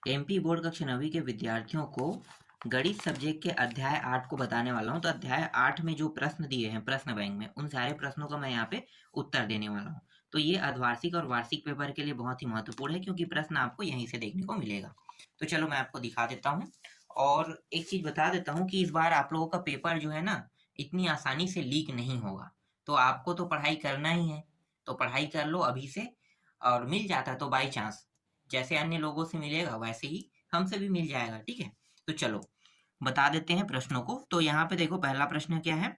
MP board कक्षा 9वीं के विद्यार्थियों को गणित सब्जेक्ट के अध्याय 8 को बताने वाला हूँ। तो अध्याय 8 में जो प्रश्न दिए हैं प्रश्न बैंक में, उन सारे प्रश्नों का मैं यहाँ पे उत्तर देने वाला हूँ। तो ये अर्धवार्षिक और वार्षिक पेपर के लिए बहुत ही महत्वपूर्ण है, क्योंकि प्रश्न आपको यहीं से देखने को मिलेगा। तो चलो मैं आपको दिखा देता हूँ, और एक चीज बता देता हूँ कि इस बार आप लोगों का पेपर जो है ना, इतनी आसानी से लीक नहीं होगा। तो आपको तो पढ़ाई करना ही है, तो पढ़ाई कर लो अभी से। और मिल जाता तो बाई चांस, जैसे अन्य लोगों से मिलेगा वैसे ही हमसे भी मिल जाएगा, ठीक है। तो चलो बता देते हैं प्रश्नों को। तो यहाँ पे देखो, पहला प्रश्न क्या है।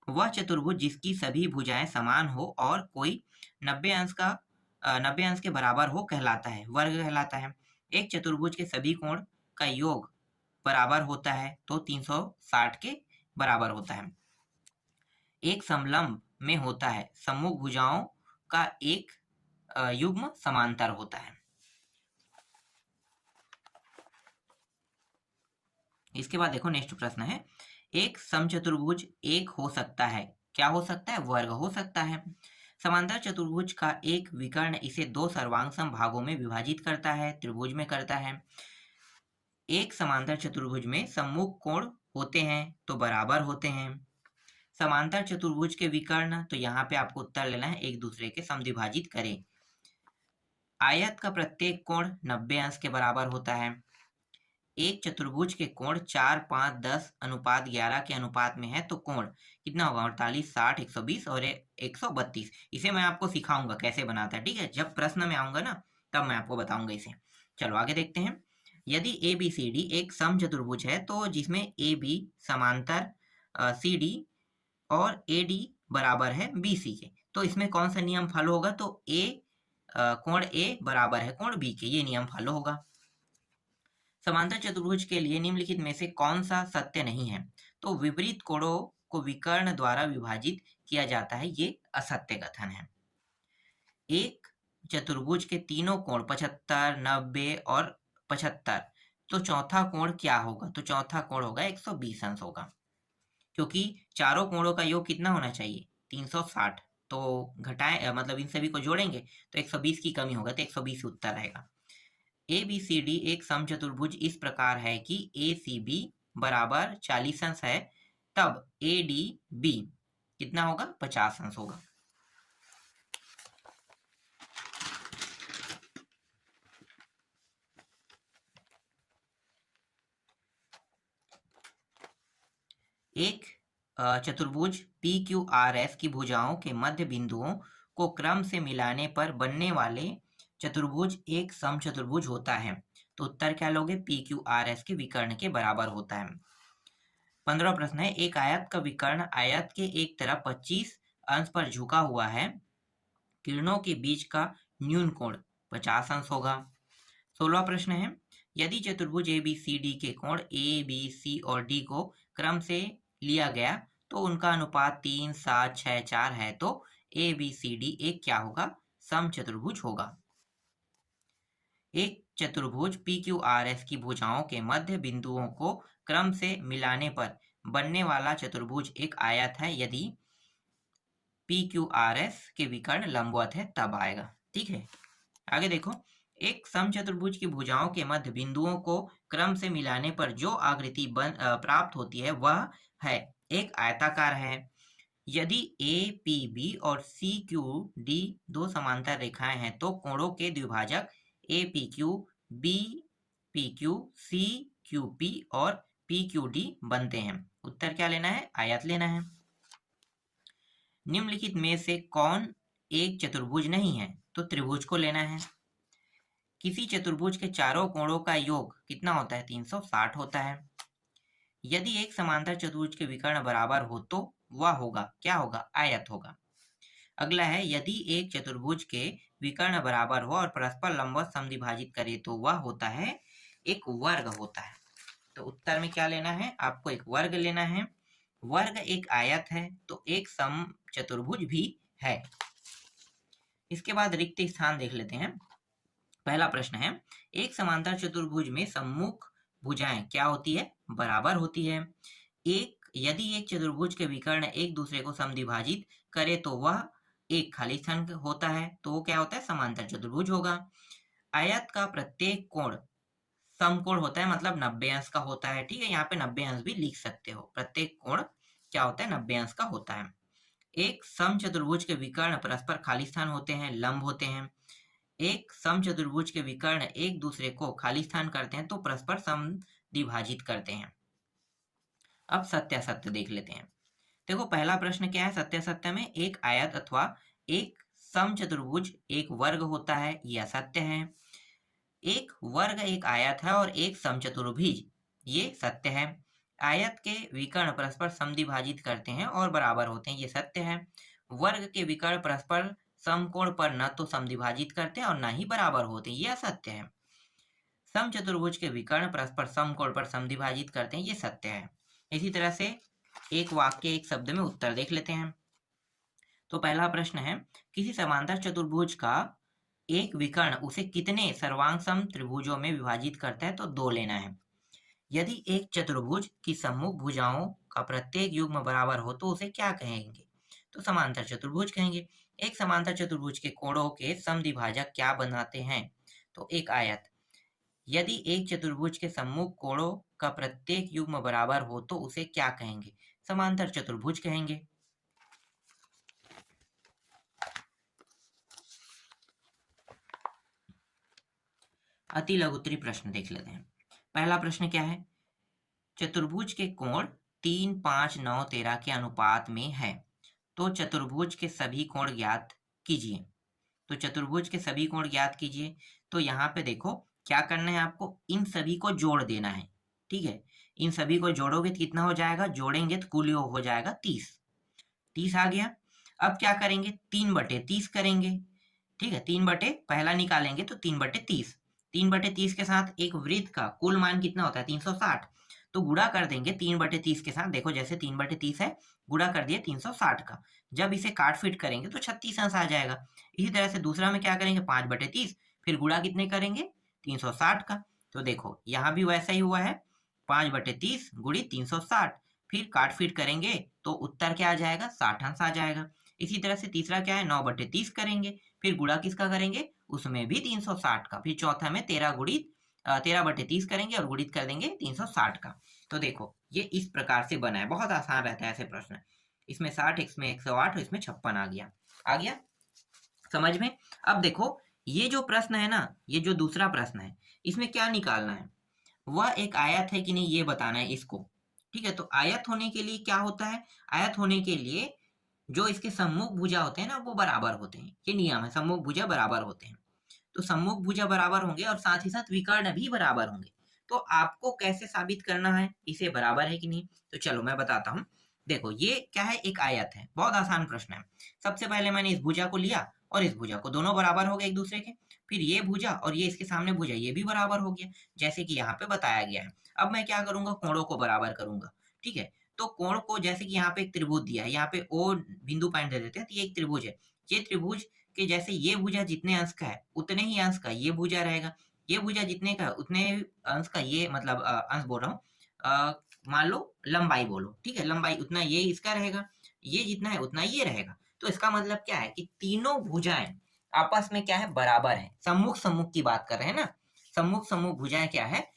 वह चतुर्भुज जिसकी सभी भुजाएं समान हो और कोई 90 अंश के बराबर हो कहलाता है, वर्ग कहलाता है। एक चतुर्भुज के सभी कोण का योग बराबर होता है, तो 360 के बराबर होता है। एक समलंब में होता है, सम्मुख भुजाओं का एक युग्म समांतर होता है। इसके बाद देखो नेक्स्ट प्रश्न है, एक समचतुर्भुज एक हो सकता है, क्या हो सकता है, वर्ग हो सकता है। समांतर चतुर्भुज का एक विकर्ण इसे दो सर्वांग सम भागों में विभाजित करता है, त्रिभुज में करता है। एक समांतर चतुर्भुज में सम्मुख कोण होते हैं तो बराबर होते हैं। समांतर चतुर्भुज के विकर्ण, तो यहाँ पे आपको उत्तर लेना है, एक दूसरे के समद्विभाजित करें। आयत का प्रत्येक कोण 90 अंश के बराबर होता है। एक चतुर्भुज के कोण 4, 5, 10 अनुपात 11 के अनुपात में है, तो कोण कितना होगा, 48, 60, 120 और 132। इसे मैं आपको सिखाऊंगा कैसे बनाता है, ठीक है। जब प्रश्न में आऊंगा ना, तब मैं आपको बताऊंगा इसे। चलो आगे देखते हैं। यदि ए बी सी डी एक समचतुर्भुज है, तो जिसमें ए बी समांतर सी डी और ए डी बराबर है बी सी के, तो इसमें कौन सा नियम फॉलो होगा, तो कोण ए बराबर है कोण बी के, ये नियम फॉलो होगा। समांतर चतुर्भुज के लिए निम्नलिखित में से कौन सा सत्य नहीं है, तो विपरीत कोणों को विकर्ण द्वारा विभाजित किया जाता है, ये असत्य कथन है। एक चतुर्भुज के तीनों कोण 75, 90 और 75, तो चौथा कोण क्या होगा, तो चौथा कोण होगा 120 अंश होगा, क्योंकि चारों कोणों का योग कितना होना चाहिए, 360। तो घटाएं, मतलब इन सभी को जोड़ेंगे तो 120 की कमी होगा, तो 120 उत्तर रहेगा। ए बी सी डी एक समचतुर्भुज इस प्रकार है कि ए सी बी बराबर 40 अंश है, तब ए डी बी कितना होगा, 50 अंश होगा। एक चतुर्भुज पी क्यू आर एस की भुजाओं के मध्य बिंदुओं को क्रम से मिलाने पर बनने वाले चतुर्भुज एक समचतुर्भुज होता है। तो उत्तर क्या लोगे, पी क्यू आर एस के विकर्ण के बराबर होता है। 15 प्रश्न है, एक आयत का विकर्ण आयत के एक तरफ 25 अंश पर झुका हुआ है, किरणों के बीच का न्यून कोण 50 अंश होगा। 16 प्रश्न है, यदि चतुर्भुज ए बी सी डी के कोण ए बी सी और डी को क्रम से लिया गया, तो उनका अनुपात 3, 7, 6, 4 है, तो ए बी सी डी एक क्या होगा, समचतुर्भुज होगा। एक चतुर्भुज पी क्यू आर एस की भुजाओं के मध्य बिंदुओं को क्रम से मिलाने पर बनने वाला चतुर्भुज एक आयत है, यदि पी क्यू आर एस के विकर्ण लंबवत है तब आएगा, ठीक है। आगे देखो, एक समचतुर्भुज की भुजाओं के मध्य बिंदुओं को क्रम से मिलाने पर जो आकृति प्राप्त होती है वह है एक आयताकार है। यदि ए पी बी और सी क्यू डी दो समांतर रेखाएं हैं, तो कोणों के द्विभाजक A P Q, B P Q, C Q P और पी क्यू डी बनते हैं। उत्तर क्या लेना है, आयत लेना है। निम्नलिखित में से कौन एक चतुर्भुज नहीं है, तो त्रिभुज को लेना है। किसी चतुर्भुज के चारों कोणों का योग कितना होता है, 360 होता है। यदि एक समांतर चतुर्भुज के विकर्ण बराबर हो, तो वह होगा क्या होगा, आयत होगा। अगला है, यदि एक चतुर्भुज के विकर्ण बराबर हो और परस्पर लंबवत समद्विभाजित करे, तो वह होता है एक वर्ग होता है। तो उत्तर में क्या लेना है, आपको एक वर्ग लेना है। वर्ग एक आयत है, तो एक समचतुर्भुज भी है। इसके बाद रिक्त स्थान देख लेते हैं। पहला प्रश्न है, एक समांतर चतुर्भुज में सम्मुख भुजाएं क्या होती है, बराबर होती है। यदि एक चतुर्भुज के विकर्ण एक दूसरे को समद्विभाजित करे, तो वह एक खाली स्थान होता है, तो वो क्या होता है, समांतर चतुर्भुज होगा। आयत का प्रत्येक कोण समकोण होता है मतलब 90 अंश का होता है। ठीक है, यहाँ पे 90 अंश भी लिख सकते हो। प्रत्येक कोण क्या होता है, 90 अंश का होता है। एक समचतुर्भुज के विकर्ण परस्पर खाली स्थान होते हैं, लंब होते हैं। एक समचतुर्भुज के विकर्ण एक दूसरे को खाली स्थान करते हैं तो परस्पर समद्विभाजित करते हैं। अब सत्यासत्य देख लेते हैं। देखो पहला प्रश्न क्या है, सत्यासत्य में एक आयत अथवा एक समचतुर्भुज एक वर्ग होता है, यह सत्य है। एक वर्ग एक आयत है और एक समचतुर्भुज, ये सत्य है। आयत के विकर्ण परस्पर समद्विभाजित करते हैं और बराबर होते हैं, ये सत्य है। वर्ग के विकर्ण परस्पर समकोण पर न तो समद्विभाजित करते हैं और न ही बराबर होते हैं, यह असत्य है। समचतुर्भुज के विकर्ण परस्पर समकोण पर समद्विभाजित करते हैं, ये सत्य है। इसी तरह से एक वाक्य एक शब्द में उत्तर देख लेते हैं। तो पहला प्रश्न है, किसी समांतर चतुर्भुज का एक विकर्ण उसे कितने सर्वांग त्रिभुजों में विभाजित करता है, तो 2 लेना है। यदि एक चतुर्भुज की सम्मुख भुजाओं का प्रत्येक युग्म बराबर हो तो उसे क्या कहेंगे, तो समांतर चतुर्भुज कहेंगे। एक समांतर चतुर्भुज के कोणों के समद्विभाजक क्या बनाते हैं, तो एक आयत। यदि एक चतुर्भुज के सम्मुख कोणों का प्रत्येक युग्म बराबर हो तो उसे क्या कहेंगे, समांतर चतुर्भुज कहेंगे। अति लघुत्तरी प्रश्न देख लेते हैं। पहला प्रश्न क्या है, चतुर्भुज के कोण 3, 5, 9, 13 के अनुपात में है, तो चतुर्भुज के सभी कोण ज्ञात कीजिए। तो चतुर्भुज के सभी कोण ज्ञात कीजिए। तो यहाँ पे देखो क्या करना है, आपको इन सभी को जोड़ देना है। ठीक है, इन सभी को जोड़ोगे तो कितना हो जाएगा, जोड़ेंगे तो कुल योग हो जाएगा 30। 30 आ गया। अब क्या करेंगे, 3/30 करेंगे। ठीक है, 3 पहला निकालेंगे तो 3/30। 3/30 के साथ एक वृत्त का कुल मान कितना होता है, 360। तो गुणा कर देंगे 3/30 के साथ। देखो जैसे 3/30 है, गुणा कर दिए 360 का। जब इसे काट फिट करेंगे तो 36 अंश आ जाएगा। इसी तरह से दूसरा में क्या करेंगे, 5/30, फिर गुणा कितने करेंगे, 360 का। तो देखो यहाँ भी वैसा ही हुआ है, 5/30 गुणित 360, फिर काट फिट करेंगे तो उत्तर क्या आ जाएगा, 60 अंश आ जाएगा। इसी तरह से तीसरा क्या है, 9/30 करेंगे, फिर गुणा किसका करेंगे, उसमें भी 360 का। फिर चौथा में 13/30 करेंगे और गुणित कर देंगे 360 का। तो देखो ये इस प्रकार से बना है, बहुत आसान रहता है ऐसे प्रश्न। इसमें 60, इसमें 108 और इसमें 56 आ गया समझ में। अब देखो ये जो प्रश्न है ना, ये जो दूसरा प्रश्न है, इसमें क्या निकालना है, वह एक आयत है कि नहीं ये बताना है इसको। ठीक है, तो आयत होने के लिए क्या होता है, आयत होने के लिए जो इसके सम्मुख भुजा होते हैं ना वो बराबर होते हैं, ये नियम है, सम्मुख भुजा बराबर होते हैं। तो सम्मुख भुजा बराबर होंगे और साथ ही साथ विकर्ण भी बराबर होंगे। तो आपको कैसे साबित करना है इसे बराबर है कि नहीं, तो चलो मैं बताता हूँ। देखो ये क्या है, एक आयत है, बहुत आसान प्रश्न है। सबसे पहले मैंने इस भुजा को लिया और इस भुजा को, दोनों बराबर हो गए एक दूसरे के। फिर ये भुजा और ये इसके सामने भुजा, ये भी बराबर हो गया जैसे कि यहाँ पे बताया गया है। अब मैं क्या करूंगा, कोणों को बराबर करूंगा। ठीक है, तो कोण को जैसे कि यहाँ पे एक त्रिभुज दिया है, यहाँ पे ओ बिंदु पॉइंट दे देते हैं, तो ये एक त्रिभुज है। ये त्रिभुज के जैसे ये भुजा जितने अंश का है उतने ही अंश का ये भुजा रहेगा, ये भुजा जितने का उतने अंश का ये, मतलब अंश बोल रहा हूँ, मान लो लंबाई बोलो। ठीक है, लंबाई उतना ये इसका रहेगा, ये जितना है उतना ये रहेगा। तो इसका मतलब क्या है कि तीनों भुजाएं आपस में क्या है, बराबर है। सम्मुख सम्मुख की बात कर रहे हैं ना, सम्मुख सम्मुख भुजाएं क्या है,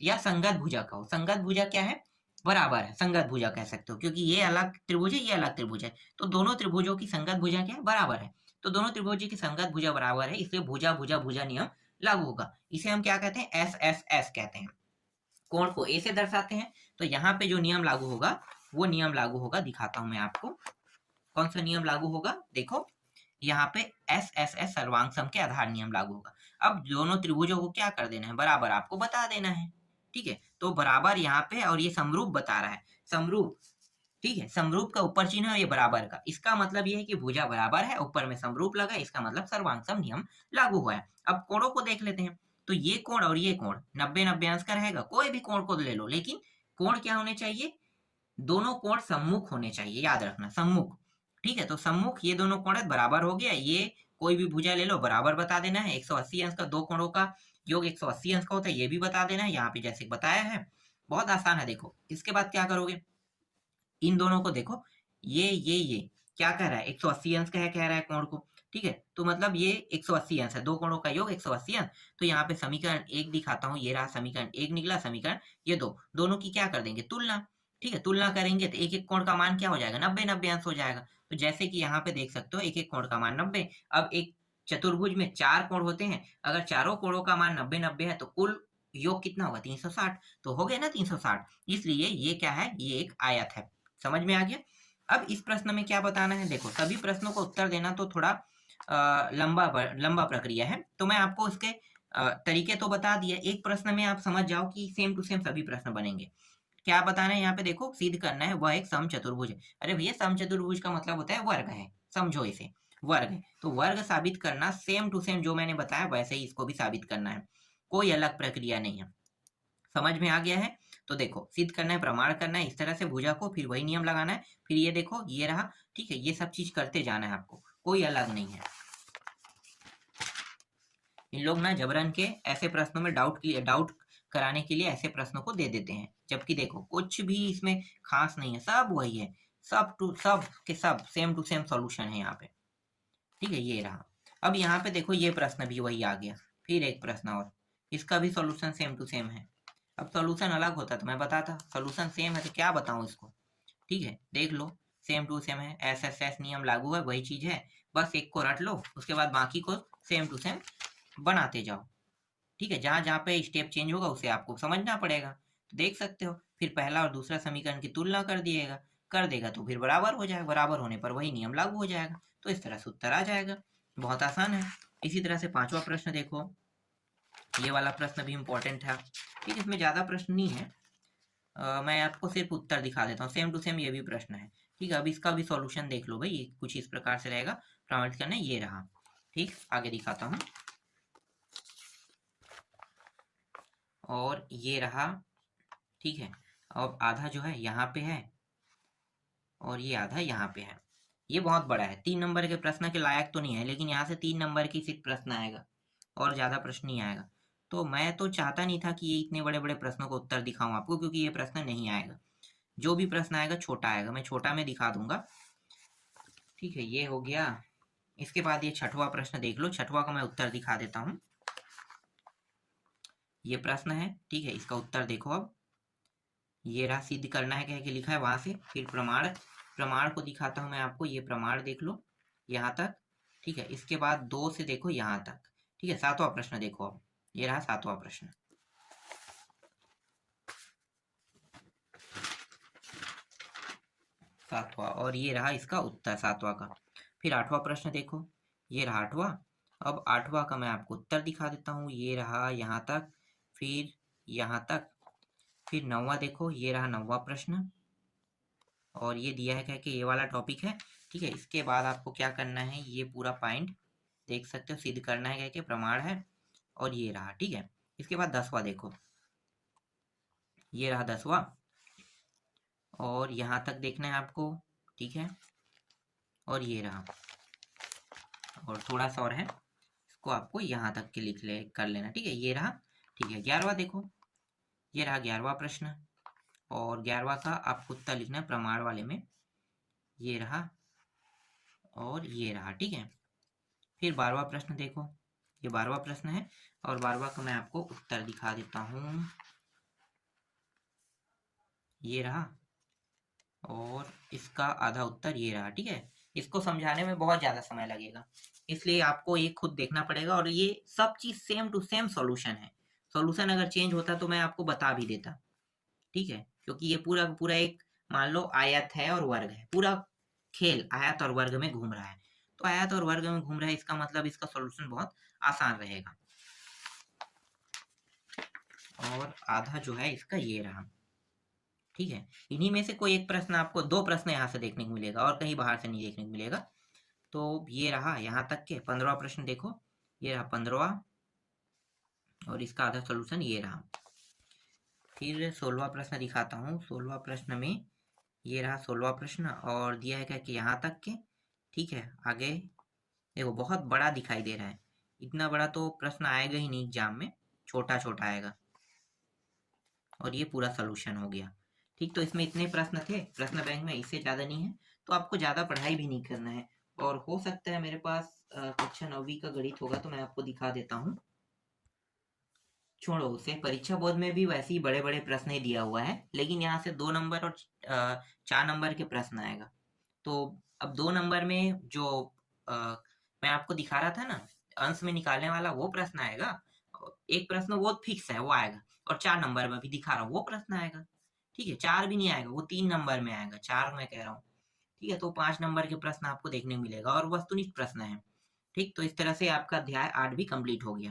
या संगत भुजा कहो, संगत भुजा क्या है, बराबर है। संगत भुजा कह सकते हो क्योंकि ये अलग त्रिभुज है, ये अलग त्रिभुज है, तो दोनों त्रिभुजों की संगत भुजा क्या है, बराबर है। तो दोनों त्रिभुजों की संगत भुजा बराबर है, इसलिए भुजा भुजा भुजा नियम लागू होगा। इसे हम क्या कहते हैं, एस एस एस कहते हैं। कोण को ए से दर्शाते हैं। तो यहाँ पे जो नियम लागू होगा वो नियम लागू होगा, दिखाता हूं मैं आपको कौन सा नियम लागू होगा। देखो यहाँ पे एस एस एस सर्वांग सम के आधार नियम लागू होगा। अब दोनों त्रिभुजों को क्या कर देना है, बराबर आपको बता देना है। ठीक है, तो बराबर यहाँ पे, और ये समरूप बता रहा है, समरूप। ठीक है, समरूप का ऊपर चिन्ह है, ये बराबर का, इसका मतलब ये है कि भुजा बराबर है, ऊपर में समरूप लगा, इसका मतलब सर्वांग सम नियम लागू हुआ है। अब कोणों को देख लेते हैं। तो ये कोण और ये कोण 90-90 अंश का रहेगा, कोई भी कोण को ले लो, लेकिन कोण क्या होने चाहिए, दोनों कोण सम्मुख होने चाहिए, याद रखना सम्मुख। ठीक है, तो सम्मुख ये दोनों कोण बराबर हो गया। ये कोई भी भुजा ले लो, बराबर बता देना है। 180 अंश का दो कोणों का योग 180 अंश का होता है, ये भी बता देना है, यहाँ पे जैसे बताया है। बहुत आसान है। देखो इसके बाद क्या करोगे, इन दोनों को देखो, ये क्या कह रहा है, 180 अंश का है कह रहा है कोण को, ठीक है, तो मतलब ये 180 अंश है, दो कोणों का योग 180 अंश। तो यहाँ पे समीकरण 1 दिखाता हूँ, ये रहा समीकरण 1 निकला, समीकरण ये दोनों की क्या कर देंगे, तुलना। ठीक है, तुलना करेंगे तो एक एक कोण का मान क्या हो जाएगा, 90 अंश हो जाएगा। तो जैसे कि यहाँ पे देख सकते हो एक एक कोण का मान 90। अब एक चतुर्भुज में 4 कोण होते हैं, अगर चारों कोणों का मान 90 है तो कुल योग कितना होगा, 360। तो हो गया ना 360, इसलिए ये क्या है, ये एक आयत है। समझ में आ गया। अब इस प्रश्न में क्या बताना है, देखो सभी प्रश्नों को उत्तर देना तो थोड़ा लंबा प्रक्रिया है, तो मैं आपको इसके तरीके तो बता दिया। एक प्रश्न में आप समझ जाओ कि सेम टू सेम सभी प्रश्न बनेंगे। क्या बताना है यहाँ पे, देखो सिद्ध करना है वह एक समचतुर्भुज है। अरे भैया समचतुर्भुज का मतलब होता है वर्ग है, समझो इसे, वर्ग है। तो वर्ग साबित करना सेम टू सेम जो मैंने बताया वैसे ही इसको भी साबित करना है, कोई अलग प्रक्रिया नहीं है। समझ में आ गया है। तो देखो सिद्ध करना है, प्रमाण करना है, इस तरह से भुजा को, फिर वही नियम लगाना है, फिर ये देखो ये रहा। ठीक है, ये सब चीज करते जाना है आपको, कोई अलग नहीं है। इन लोग ना जबरन के ऐसे प्रश्नों में डाउट कराने के लिए ऐसे प्रश्नों को दे देते हैं, जबकि देखो कुछ भी इसमें खास नहीं है, सब वही है, सब के सब सेम टू सेम सॉल्यूशन है यहाँ पे। ठीक है, ये रहा। अब यहाँ पे देखो ये प्रश्न भी वही आ गया, फिर एक प्रश्न और, इसका भी सॉल्यूशन सेम टू सेम है। अब सॉल्यूशन अलग होता तो मैं बताता, सॉल्यूशन सेम है तो क्या बताऊं इसको। ठीक है, देख लो सेम टू सेम है, एस नियम लागू है, वही चीज है, बस एक को रट लो, उसके बाद बाकी को सेम टू सेम बनाते जाओ। ठीक है, जहां जहां पे स्टेप चेंज होगा उसे आपको समझना पड़ेगा। तो देख सकते हो, फिर पहला और दूसरा समीकरण की तुलना कर देगा तो फिर बराबर हो जाएगा, बराबर होने पर वही नियम लागू हो जाएगा, तो इस तरह से उत्तर आ जाएगा। बहुत आसान है। इसी तरह से पांचवा प्रश्न देखो, ये वाला प्रश्न भी इंपॉर्टेंट है। ठीक है, इसमें ज्यादा प्रश्न नहीं है, मैं आपको सिर्फ उत्तर दिखा देता हूँ, सेम टू सेम ये भी प्रश्न है। ठीक है, अब इसका भी सॉल्यूशन देख लो भाई, कुछ इस प्रकार से रहेगा, प्रमाणित करना ये रहा। ठीक, आगे दिखाता हूँ, और ये रहा। ठीक है, अब आधा जो है यहाँ पे है और ये आधा यहाँ पे है। ये बहुत बड़ा है, 3 नंबर के प्रश्न के लायक तो नहीं है, लेकिन यहाँ से 3 नंबर की सिर्फ प्रश्न आएगा और ज्यादा प्रश्न नहीं आएगा। तो मैं तो चाहता नहीं था कि ये इतने बड़े बड़े प्रश्नों को उत्तर दिखाऊं आपको, क्योंकि ये प्रश्न नहीं आएगा, जो भी प्रश्न आएगा छोटा आएगा, मैं छोटा में दिखा दूंगा। ठीक है, ये हो गया। इसके बाद ये छठवां प्रश्न देख लो, छठवां का मैं उत्तर दिखा देता हूँ। ये प्रश्न है, ठीक है, इसका उत्तर देखो। अब ये रहा, सिद्ध करना है कह के लिखा है वहां से, फिर प्रमाण को दिखाता हूं मैं आपको, ये प्रमाण देख लो यहाँ तक। ठीक है, इसके बाद 2 से देखो यहाँ तक। ठीक है, सातवां प्रश्न देखो, अब ये रहा सातवां प्रश्न, सातवां, और ये रहा इसका उत्तर सातवां का। फिर आठवां प्रश्न देखो, ये रहा आठवां। अब आठवां का मैं आपको उत्तर दिखा देता हूँ, ये रहा यहाँ तक, फिर यहाँ तक। फिर नौवां देखो, ये रहा नौवां प्रश्न, और ये दिया है क्या कि ये वाला टॉपिक है। ठीक है, इसके बाद आपको क्या करना है, ये पूरा पॉइंट देख सकते हो, सिद्ध करना है क्या कि प्रमाण है, और ये रहा। ठीक है, इसके बाद 10वां देखो, ये रहा 10वां, और यहाँ तक देखना है आपको। ठीक है, और ये रहा, और थोड़ा सा और है, इसको आपको यहाँ तक के कर लेना। ठीक है, ये रहा। ठीक है, 11वां देखो, ये रहा 11वां प्रश्न, और 11वां का आपको उत्तर लिखना है प्रमाण वाले में, ये रहा और ये रहा। ठीक है, फिर 12वां प्रश्न देखो, ये 12वां प्रश्न है, और 12वां का मैं आपको उत्तर दिखा देता हूँ, ये रहा, और इसका आधा उत्तर ये रहा। ठीक है, इसको समझाने में बहुत ज्यादा समय लगेगा, इसलिए आपको ये खुद देखना पड़ेगा, और ये सब चीज सेम टू सेम सॉल्यूशन है। सॉल्यूशन अगर चेंज होता तो मैं आपको बता भी देता। ठीक है, क्योंकि ये पूरा पूरा एक, मान लो आयत है और वर्ग है, पूरा खेल आयत और वर्ग में घूम रहा है। तो आयत और वर्ग में घूम रहा है, इसका मतलब इसका सॉल्यूशन बहुत आसान रहेगा। और आधा जो है इसका ये रहा। ठीक है, इन्हीं में से कोई एक प्रश्न आपको, 2 प्रश्न यहाँ से देखने को मिलेगा और कहीं बाहर से नहीं देखने को मिलेगा। तो ये रहा यहाँ तक के 15वां प्रश्न देखो, ये रहा 15वां, और इसका आधा सॉल्यूशन ये रहा। फिर 16वां प्रश्न दिखाता हूँ, 16वां प्रश्न में ये रहा 16वां प्रश्न, और दिया है क्या कि यहाँ तक के। ठीक है, आगे देखो बहुत बड़ा दिखाई दे रहा है, इतना बड़ा तो प्रश्न आएगा ही नहीं एग्जाम में, छोटा छोटा आएगा, और ये पूरा सॉल्यूशन हो गया। ठीक, तो इसमें इतने प्रश्न थे प्रश्न बैंक में, इससे ज़्यादा नहीं है, तो आपको ज़्यादा पढ़ाई भी नहीं करना है, और हो सकता है मेरे पास कक्षा 9वीं का गणित होगा तो मैं आपको दिखा देता हूँ। छोड़ो उसे, परीक्षा बोर्ड में भी वैसे ही बड़े-बड़े प्रश्न ही दिया हुआ है, लेकिन यहाँ से 2 नंबर और 4 नंबर के प्रश्न आएगा। तो अब 2 नंबर में जो अ, मैं आपको दिखा रहा था ना, अंश में निकालने वाला वो प्रश्न आएगा। एक प्रश्न वो फिक्स है, वो आएगा और 4 नंबर में भी दिखा रहा हूँ, वो प्रश्न आएगा। ठीक है, 4 भी नहीं आएगा, वो 3 नंबर में आएगा, 4 मैं कह रहा हूँ। ठीक है, तो 5 नंबर के प्रश्न आपको देखने को मिलेगा और वस्तुनिष्ठ प्रश्न है। ठीक, तो इस तरह से आपका अध्याय 8 भी कंप्लीट हो गया।